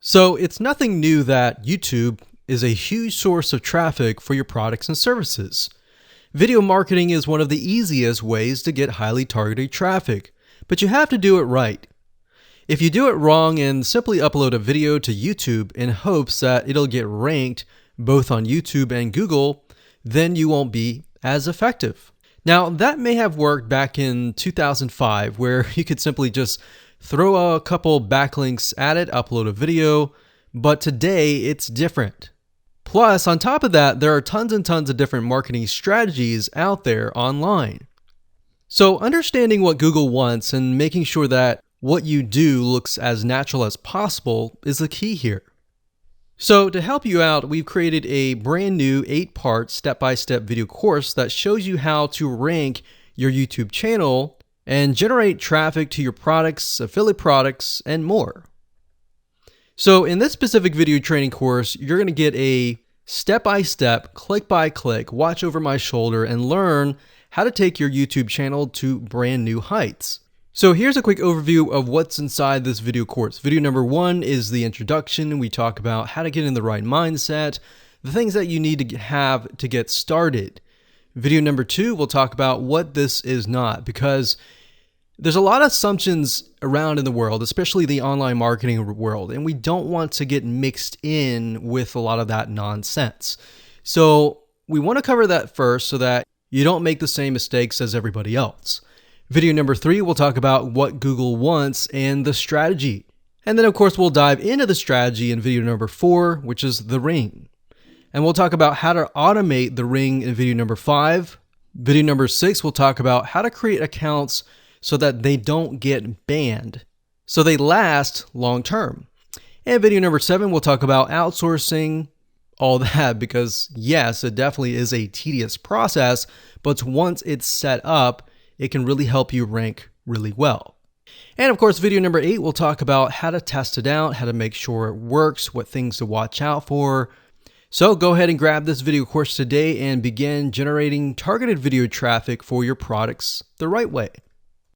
So it's nothing new that YouTube is a huge source of traffic for your products and services. Video marketing is one of the easiest ways to get highly targeted traffic, but you have to do it right. If you do it wrong and simply upload a video to YouTube in hopes that it'll get ranked both on YouTube and Google, then you won't be as effective. Now, that may have worked back in 2005, where you could simply just throw a couple backlinks at it, upload a video, but today it's different. Plus, on top of that, there are tons and tons of different marketing strategies out there online. So understanding what Google wants and making sure that what you do looks as natural as possible is the key here. So to help you out, we've created a brand new 8-part step-by-step video course that shows you how to rank your YouTube channel and generate traffic to your products, affiliate products, and more. So in this specific video training course, you're going to get a step-by-step, click-by-click, watch over my shoulder and learn how to take your YouTube channel to brand new heights. So here's a quick overview of what's inside this video course. Video number 1 is the introduction. We talk about how to get in the right mindset, the things that you need to have to get started. Video number 2, we'll talk about what this is not, because there's a lot of assumptions around in the world, especially the online marketing world, and we don't want to get mixed in with a lot of that nonsense. So we want to cover that first so that you don't make the same mistakes as everybody else. Video number 3, we'll talk about what Google wants and the strategy. And then of course, we'll dive into the strategy in video number 4, which is the ring. And we'll talk about how to automate the ring in video number 5. Video number 6, we'll talk about how to create accounts so that they don't get banned, so they last long term. And video number 7, we'll talk about outsourcing, all that, because yes, it definitely is a tedious process, but once it's set up, it can really help you rank really well. And of course, video number 8, we'll talk about how to test it out, how to make sure it works, what things to watch out for. So go ahead and grab this video course today and begin generating targeted video traffic for your products the right way.